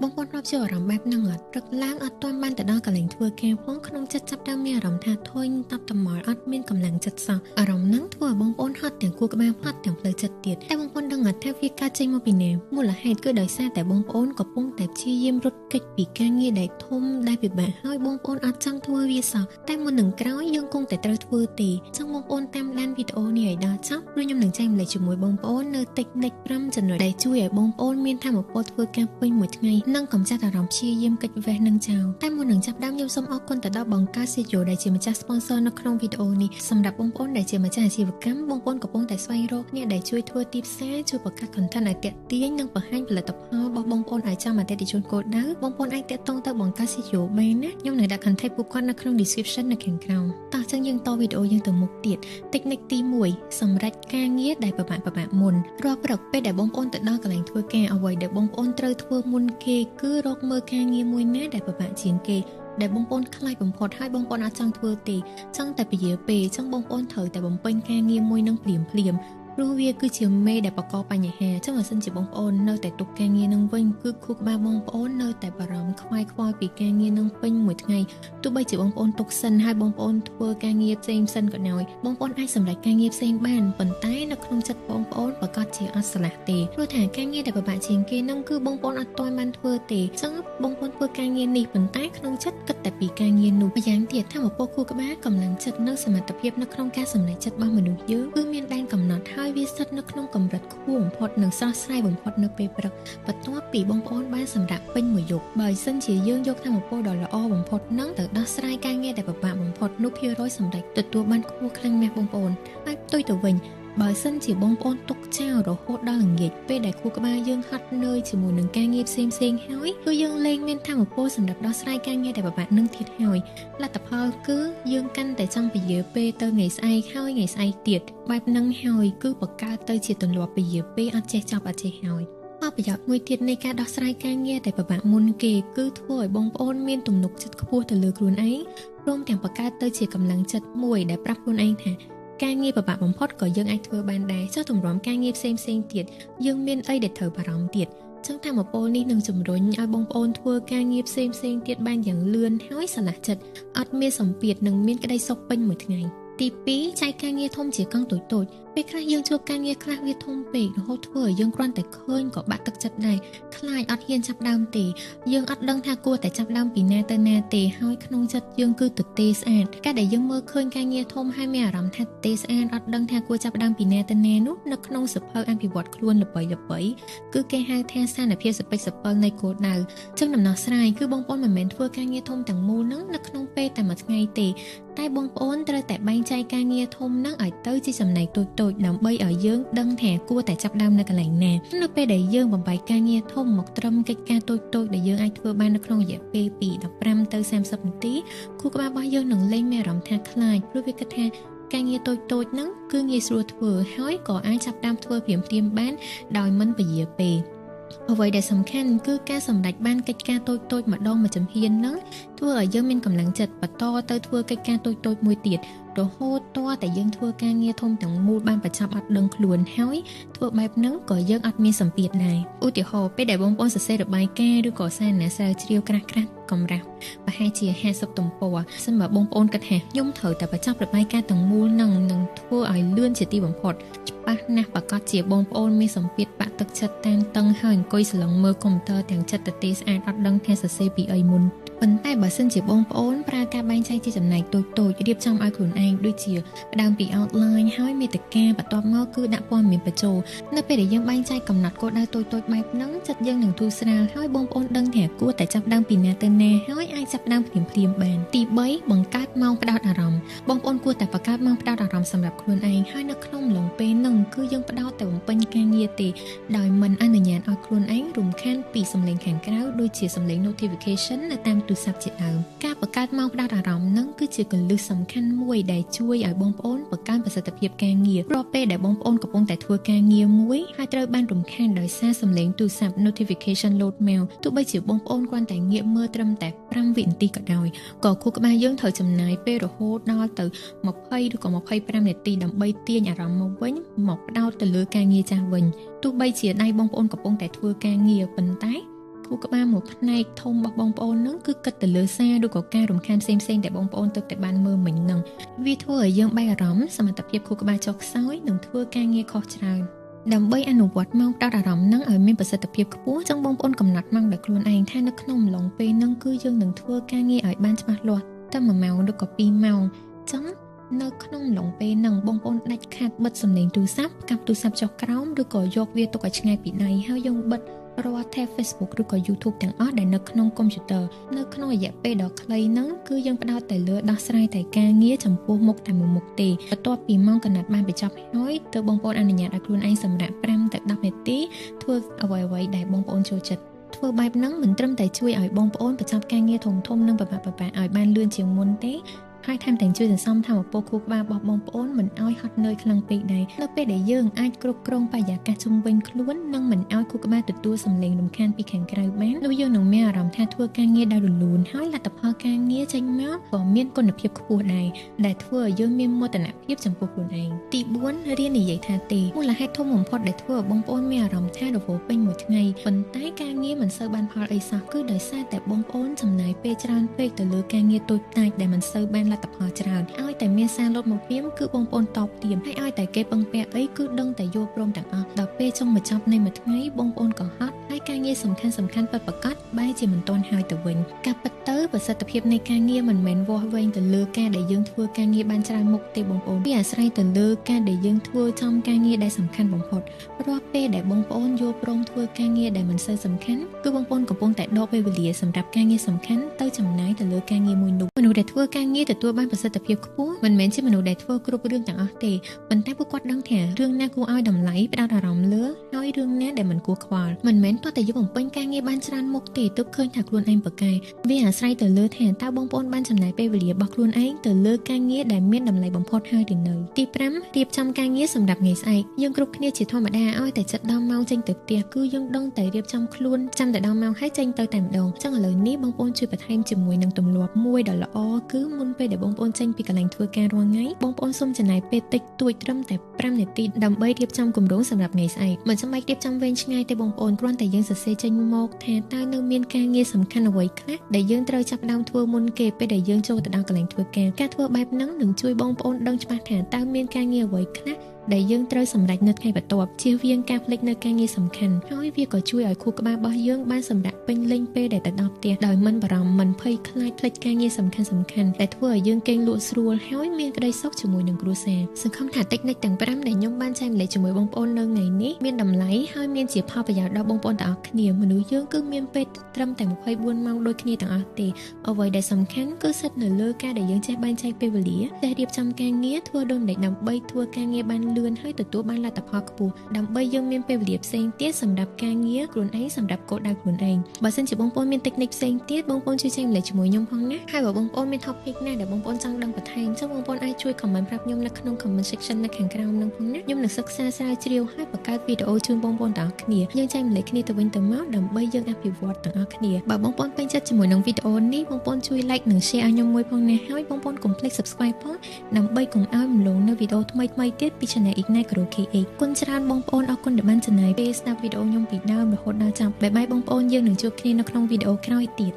បងប្អូនរាប់ជាអារម្មណ៍បែបហ្នឹងអត់ព្រឹកឡើងអត់ទាន់បានទៅដល់កន្លែងធ្វើការផងក្នុងចិត្តចាប់ដើមមានអារម្មណ៍ថាធុញតាប់តម្មល់អត់មានកម្លាំងចិត្តសោះអារម្មណ៍ហ្នឹងធ្វើឲ្យបងប្អូនហត់ទាំងខួរក្បាលហត់ទាំងផ្លូវចិត្តទៀតតែបងប្អូនដឹងអត់ថាវាកើតចេញមកពីណាមូលហេតុគឺដោយសារតែបងប្អូនកំពុងតែព្យាយាមរត់គេចពីការងារដែលធំដែលពិបាកហើយបងប្អូនអត់ចង់ធ្វើវាសោះតែមុននឹងក្រោយយើងគង់តែត្រូវធ្វើទេចឹងបងប្អូនតាមដានវីដេអូនេះឲ្យដល់ចប់ព្រោះខ្ញុំនឹងចែកម្លែកជាមួយបងប្អូននៅតិចនិច5ចំណុចដែលជួយឲ្យបងប្អូនមានថាមពលធ្វើការពេញមួយថ្ងៃនិងកំចាត់អារម្មណ៍ព្យាយាមកិច្ចវេះនឹងចោលតែមុននឹងចាប់ផ្ដើមខ្ញុំសូមអរគុណទៅដល់បង្កើត CGO ដែលជាម្ចាស់ sponsor នៅក្នុងវីដេអូនេះសម្រាប់បងប្អូនដែលជាម្ចាស់អាជីវកម្មបងប្អូនកំពុងតែស្វែងរកអ្នកដែលជួយធ្វើទីផ្សារជួយបង្កើត content ឲ្យទាក់ទាញនិងបង្ហាញផលិតផលរបស់បងប្អូនឲ្យចំអតិថិជនគោលដៅបងប្អូនអាចទាក់ទងទៅបង្កើត CGO បានណាខ្ញុំនឹងដាក់ contact ពួកគាត់នៅក្នុង description នៅខាងក្រោមតោះចឹងយើងតវីដេអូយើងទៅមុខទៀត technique ទី1សម្រាប់ការងារដែលពិបាកមុនរាល់ព្រឹកពេលដែលបងប្អូនទៅដល់កន្លែងធ្វើការអ្វីដែលបងប្អូនត្រូវធ្វើមុនគេគឺរកមើលការងារមួយណាដែលពិបាកជាងគេដែលបងប្អូនខ្លាចបំផុតហើយបងប្អូនអត់ចង់ធ្វើទេចង់តែពយាពេលចឹងបងប្អូនត្រូវតែបំពេញការងារមួយនឹងភ្លាមព្រោះវាគឺជាមេដែលបង្កបញ្ហាចឹងបើសិនជាបងប្អូននៅតែទុកការងារនឹងវិញគឺខួរក្បាលបងប្អូននៅតែបារម្ភខ្វាយខ្វល់ពីការងារនឹងពេញមួយថ្ងៃទោះបីជាបងប្អូនទុកសិនហើយបងប្អូនធ្វើការងារផ្សេងសិនក៏ដោយបងប្អូនអាចសម្រេចការងារផ្សេងបានប៉ុន្តែនៅក្នុងចិត្តបងប្អូនប្រកាសជាអត់ស្លាស់ទេព្រោះថាការងារដែលពិបាកជាងគេនឹងគឺបងប្អូនអត់ទាន់បានធ្វើទេចឹងបងប្អូនធ្វើការងារនេះប៉ុន្តែក្នុងចិត្តគិតតែពីការងារនោះម្យ៉ាងទៀតថាមពលខួរក្បាលកម្លាំងចិត្តនិងសមត្ថភាពនៅក្នុងការសម្រេចចិត្តរបស់មនុស្សយើងគឺមានដែនកំណត់ហើយវាស្ថិតនៅក្នុងកម្រិតខ្ពស់បំផុតនិងស្រស់ស្រាយបំផុតនៅពេលព្រឹកបន្ទាប់ពីបងប្អូនបានសម្រាប់ពេញមួយយប់បើសិនជាយើងយកថាមពលដ៏ល្អបំផុតនឹងទៅដោះស្រាយការងារដែលពិបាកបំផុតនោះភាគរយសម្រេចទទួលបានខ្ពស់ខ្លាំងណាស់បងប្អូនហើយផ្ទុយទៅវិញបើសិនជាបងប្អូនទុកចោលរហូតដល់ល្ងាចពេលដែលខួរក្បាលយើងហត់នឿយជាមួយនឹងការងារផ្សេងហើយគឺយើងលែងមានថាមពលសម្រាប់ដោះស្រាយការងារដែលពិបាកនឹងទៀតហើយលទ្ធផលគឺយើងកាន់តែចង់ពយាពេលទៅថ្ងៃស្អែកហើយថ្ងៃស្អែកទៀតបែបហ្នឹងហើយគឺបង្កើតទៅជាទម្លាប់ពយាពេលអត់ចេះចប់អត់ចេះហើយប្រយោជន៍មួយទៀតនៃការដោះស្រាយការងារដែលពិបាកមុនគេគឺធ្វើឲ្យបងប្អូនមានទំនុកចិត្តខ្ពស់ទៅលើខ្លួនឯងព្រមទាំងបង្កើតទៅជាកម្លាំងចិត្តមួយដែលប្រាប់ខ្លួនឯងថាការងារពិបាកបំផុតក៏យើងអាចធ្វើបានដែរចុះទម្រាំការងារផ្សេងទៀតយើងមានអីដែលត្រូវបារម្ភទៀតចឹងថាមពលនេះនឹងជំរុញឲ្យបងប្អូនធ្វើការងារផ្សេងទៀតបានយ៉ាងលឿនហើយស្រឡះចិត្តអត់មានសម្ពាធនិងមានក្តីសុខពេញមួយថ្ងៃទី2ចែកការងារធំជាកង់តូចពេលខ្លះយើងជួបការងារខ្លះវាធំពេករហូតធ្វើឲ្យយើងគ្រាន់តែឃើញក៏បាក់ទឹកចិត្តដែរខ្លាចអត់ហ៊ានចាប់ដើមទេយើងអត់ដឹងថាគួរតែចាប់ដើមពីណាទៅណាទេហើយក្នុងចិត្តយើងគឺទទេស្អាតការដែលយើងមើលឃើញការងារធំហើយមានអារម្មណ៍ថាទទេស្អាតអត់ដឹងថាគួរចាប់ដើមពីណាទៅណានោះនៅក្នុងសភៅអភិវឌ្ឍខ្លួនល្បីគឺគេហៅថាស្ថានភាពសពេចសពិលនៃគោលដៅចឹងដំណោះស្រាយគឺបងប្អូនមិនមែនធ្វើការងារធំទាំងមូលហ្នឹងនៅក្នុងពេលតែមួយថ្ងៃទេតែបងប្អូនត្រូវតែបែងចែកការងារធំហ្នឹងឲ្យទៅជាចំណែកតូចដើម្បីឲ្យយើងដឹងថាគួរតែចាប់ដើមនៅកន្លែងណានៅពេលដែលយើងបំបែកការងារធំមកត្រឹមកិច្ចការតូចដែលយើងអាចធ្វើបាននៅក្នុងរយៈពេលពី15ទៅ30នាទីខួរក្បាលរបស់យើងនឹងលែងមានអារម្មណ៍ថាខ្លាចព្រោះវាគិតថាការងារតូចហ្នឹងគឺងាយស្រួលធ្វើហើយក៏អាចចាប់ដើមធ្វើភ្លាមបានដោយមិនពយាពេលអ្វីដែលសំខាន់គឺការសម្រេចបានកិច្ចការតូចម្ដងមួយចំហៀនហ្នឹងធ្វើឲ្យយើងមានកម្លាំងចិត្តបន្តទៅធ្វើកិច្ចការតូចមួយទៀតរហូតតតែយើងធ្វើការងារធំទាំងមូលបានបញ្ចប់អត់ដឹងខ្លួនហើយធ្វើបែបហ្នឹងក៏យើងអត់មានសម្ពាធដែរឧទាហរណ៍ពេលដែលបងប្អូនសរសេររបាយការណ៍ឬក៏សារណាស្រាវជ្រាវក្រាស់កម្រាស់ប្រហែលជា50ទំព័រសិនបើបងប្អូនគិតថាខ្ញុំត្រូវតែបញ្ចប់របាយការណ៍ទាំងមូលហ្នឹងនឹងធ្វើឲ្យលឿនជាទីបំផុតច្បាស់ណាស់ប្រកាសជាបងប្អូនមានសម្ពាធបាក់ទឹកចិត្តតានតឹងហើយអង្គុយស្លឹងមើលកុំព្យូទ័រទាំងចិត្តទទេស្អាតអត់ដឹងថាសរសេរពីអីមុនប៉ុន្តែបើសិនជាបងប្អូនប្រើការបែងចែកជាចំណែកតូចរៀបចំឲ្យខ្លួនឯងដូចជាផ្ដើមពី outline ហើយមេតិកាបន្ទាប់មកគឺដាក់ព័ត៌មានបញ្ចូលនៅពេលដែលយើងបែងចែកកំណត់គោលដៅតូចបែបហ្នឹងចិត្តយើងនឹងធូរស្រាលហើយបងប្អូនដឹងថាគួរតែចាប់ផ្ដើមពីណាទៅណាហើយអាចចាប់ផ្ដើមភ្លាមបានទី3បង្កើតម៉ោងផ្ដោតអារម្មណ៍បងប្អូនគួរតែបង្កើតម៉ោងផ្ដោតអារម្មណ៍សម្រាប់ខ្លួនឯងហើយនៅក្នុងអំឡុងពេលហ្នឹងគឺយើងផ្ដោតតែបំពេញការងារទេដោយមិនអនុញ្ញាតឲ្យខ្លួនឯងរំខានពីសំឡេងខាងក្រៅដូចជាសំឡេង notification នៅតាមទូរស័ព្ទជាដើមការបង្កើតម៉ោងផ្ដោតអារម្មណ៍ហ្នឹងគឺជាគន្លឹះសំខាន់មួយដែលជួយឲ្យបងប្អូនបង្កើនប្រសិទ្ធភាពការងាររាល់ពេលដែលបងប្អូនកំពុងតែធ្វើការងារមួយហើយត្រូវបានរំខានដោយសារសំឡេងទូរស័ព្ទ notification load mail ទោះបីជាបងប្អូនគ្រាន់តែងាកមើលត្រឹមតែ5វិនាទីក៏ដោយក៏ខួរក្បាលយើងត្រូវចំណាយពេលរហូតដល់ទៅ20ឬក៏25នាទីដើម្បីទាញអារម្មណ៍មកវិញមកផ្ដោតទៅលើការងារចាស់វិញទោះបីជាដៃបងប្អូនកំពុងតែធ្វើការងារប៉ុន្តែ គូក្បាលមួយផ្នែកធំរបស់បងប្អូនហ្នឹងគឺគិតទៅលើសារឬក៏ការរំខានផ្សេងៗដែលបងប្អូនទើបតែបានមើលមិញហ្នឹងវាធ្វើឲ្យយើងបែកអារម្មណ៍សមត្ថភាពគូក្បាលចុះខ្សោយនិងធ្វើការងារខុសច្រើនដើម្បីអនុវត្តម៉ោងផ្ដោតអារម្មណ៍នឹងឲ្យមានប្រសិទ្ធភាពខ្ពស់ចឹងបងប្អូនកំណត់ម៉ោងដោយខ្លួនឯងថានៅក្នុងអំឡុងពេលហ្នឹងគឺយើងនឹងធ្វើការងារឲ្យបានច្បាស់លាស់តែ1ម៉ោងឬក៏2ម៉ោងចឹងនៅក្នុងអំឡុងពេលហ្នឹងបងប្អូនដាច់ខាតបិទសំឡេងទូរស័ព្ទកាប់ទូរស័ព្ទចុះក្រោមឬក៏យកវាទុកឲ្យឆ្ងាយពីដៃហើយយើងបិទរាល់ tab Facebook ឬក៏ YouTube ទាំងអស់ដែលនៅក្នុងកុំព្យូទ័រនៅក្នុងរយៈពេលដ៏ខ្លីហ្នឹងគឺយើងផ្ដោតតែលើដោះស្រាយតែការងារចំពោះមុខតែមួយមុខទេបន្ទាប់ពីម៉ោងកំណត់បានបញ្ចប់ហើយទើបបងប្អូនអនុញ្ញាតឲ្យខ្លួនឯងសម្រាក5ទៅ10នាទីធ្វើអ្វីៗដែលបងប្អូនចូលចិត្តធ្វើបែបហ្នឹងមិនត្រឹមតែជួយឲ្យបងប្អូនបញ្ចប់ការងារធំៗនិងពិបាកៗឲ្យបានលឿនជាងមុនទេហើយថែមទាំងជួយសន្សំថាមពលខួរក្បាលរបស់បងប្អូនមិនឲ្យហត់នឿយខ្លាំងពេកដែរនៅពេលដែលយើងអាចគ្រប់គ្រងបរិយាកាសជុំវិញខ្លួននិងមិនឲ្យខួរក្បាលទទួលសំឡេងរំខានពីខាងក្រៅបាននោះយើងនឹងមានអារម្មណ៍ថាធ្វើការងារដោយរលូនហើយលទ្ធផលការងារចេញមកក៏មានគុណភាពខ្ពស់ដែរដែលធ្វើឲ្យយើងមានមោទនភាពចំពោះខ្លួនឯងទី4រៀននិយាយថាទេមូលហេតុធំបំផុតដែលធ្វើឲ្យបងប្អូនមានអារម្មណ៍ថារវល់ពេញមួយថ្ងៃប៉ុន្តែការងារមិនសូវបានផលអីសោះគឺដោយសារតែបងប្អូនចំណាយពេលច្រើនពេកទៅលើការងារតូចតាចដែលមិនសូវបានលទ្ធផលច្រើនឲ្យតែមានសារលុតមកព្រាមគឺបងប្អូនតបទៀមហើយឲ្យតែគេពឹងពាក់អីគឺដឹងតែយល់ព្រមទាំងអស់ដល់ពេលចុងបញ្ចប់នៃមួយថ្ងៃបងប្អូនក៏ហត់ហើយការងារសំខាន់ពិតប្រាកដបែរជាមិនទាន់ហើយទៅវិញការពិតទៅប្រសិទ្ធភាពនៃការងារមិនមែនវាស់វែងទៅលើការដែលយើងធ្វើការងារបានច្រើនមុខទេបងប្អូនវាអាស្រ័យទៅលើការដែលយើងធ្វើចំការងារដែលសំខាន់បំផុតរាល់ពេលដែលបងប្អូនយល់ព្រមធ្វើការងារដែលមិនសូវសំខាន់គឺបងប្អូនកំពុងតែដកពេលវេលាសម្រាប់ការងារសំខាន់ទៅចំណាយទៅលើការងារមួយនោះមនុស្សដែលធ្វើការងារទទួលបានប្រសិទ្ធភាពខ្ពស់មិនមែនជាមនុស្សដែលធ្វើគ្រប់រឿងទាំងអស់ទេប៉ុន្តែពួកគាត់ដឹងថារឿងណាគួរឲ្យតម្លៃផ្ដោតអារម្មណ៍លើហើយរឿងណាដែលមិនគួរខ្វល់មិនមែនតោះតែយកបំពេញការងារបានច្រើនមុខទេទើបឃើញថាខ្លួនឯងប្រកែវាអាស្រ័យទៅលើថាតើបងប្អូនបានចំណាយពេលវេលារបស់ខ្លួនឯងទៅលើការងារដែលមានតម្លៃបំផុតហើយឬនៅទី5រៀបចំការងារសម្រាប់ថ្ងៃស្អែកយើងគ្រប់គ្នាជាធម្មតាឲ្យតែចិត្តដល់ម៉ោងចេញទៅផ្ទះគឺយើងដឹងតែរៀបចំខ្លួនចាំតែដល់ម៉ោងហើយចេញទៅតែម្ដងចឹងឥឡូវនេះបងប្អូនជួយបន្ថែមជាមួយនឹងទម្លាប់មួយដ៏ល្អគឺមុនពេលដែលបងប្អូនចេញពីកន្លែងធ្វើការរាល់ថ្ងៃបងប្អូនសូមចំណាយពេលតិចតួចត្រឹមតែ5នាទីដើម្បីរៀបចំគម្រោងសម្រាប់ថ្ងៃស្អែកមិនចាំបាច់រៀបចំវែងឆ្ងាយទេបងប្អូនគ្រាន់តែយើងសរសេរចេញមកថាតើនៅមានការងារសំខាន់អ្វីខ្លះដែលយើងត្រូវចាប់ផ្ដើមធ្វើមុនគេពេលដែលយើងចូលទៅដល់កន្លែងធ្វើការធ្វើបែបហ្នឹងនឹងជួយបងប្អូនដឹងច្បាស់ថាតើមានការងារអ្វីខ្លះដែលយើងត្រូវសម្រេចនៅថ្ងៃបន្ទាប់ជៀសវាងការភ្លេចនៅការងារសំខាន់ហើយវាក៏ជួយឲ្យខួរក្បាលរបស់យើងបានសម្រាប់ពេញលេញពេលដែលទៅដល់ផ្ទះដោយមិនបារម្ភមិនភ័យខ្លាចភ្លេចការងារសំខាន់ដែលធ្វើឲ្យយើងគេងលក់ស្រួលហើយមានក្តីសុខជាមួយនឹងគ្រួសារសង្ឃឹមថាតិចនិចទាំង5ដែលខ្ញុំបានចែកម្លែកជាមួយបងប្អូននៅថ្ងៃនេះមានតម្លៃហើយមានជាផលប្រយោជន៍ដល់បងប្អូនទាំងអស់គ្នាមនុស្សយើងគឺមានពេលត្រឹមតែ24ម៉ោងដូចគ្នាទាំងអស់ទេអ្វីដែលសំខាន់គឺស្ថិតនៅលើការដែលយើងចេះបែងចែកពេលវេលាចេះរៀបចំការងារធ្វើដូចម្តេចដើម្បីធ្វើការងារបានលឿនហើយទទួលបានលទ្ធផលខ្ពស់ដើម្បីយើងមានពេលវេលាផ្សេងទៀតសម្រាប់ការងារខ្លួនឯងសម្រាប់គោលដៅខ្លួនឯងបើសិនជាបងប្អូនមានតិចនិចផ្សេងទៀតបងប្អូនជួយចែកម្លែកជាមួយខ្ញុំផងណាហើយបើបងប្អូនមាន topic ណាដែលបងប្អូនចង់ដឹងបន្ថែមចឹងបងប្អូនអាចជួយ comment ប្រាប់ខ្ញុំនៅក្នុង comment section នៅខាងក្រោមនឹងផងណាខ្ញុំនឹងសិក្សាស្រាវជ្រាវហើយបង្កើតវីដេអូជូនបងប្អូនទាំងអស់គ្នាយើងចែកម្លែកគ្នាទៅវិញទៅមកដើម្បីយើងអភិវឌ្ឍទាំងអស់គ្នាបើបងប្អូនពេញចិត្តជាមួយនឹងវីដេអូនេះបងប្អូនជួយ like និង share ឲ្យខ្ញុំមួយផងណាហើយបងប្អូនកុំភ្លេច subscribe ផងដើម្បីកុំឲ្យរំលងនៅវីដេអូថ្មីៗទៀតពី channel Ignite Grow KH គុណច្រើនបងប្អូនអរគុណដែលបានចំណាយពេលស្ដាប់វីដេអូខ្ញុំពីដើមរហូតដល់ចប់បាយបាយបងប្អូនយើងនឹងជួបគ្នានៅក្នុងវីដេអូក្រោយទៀត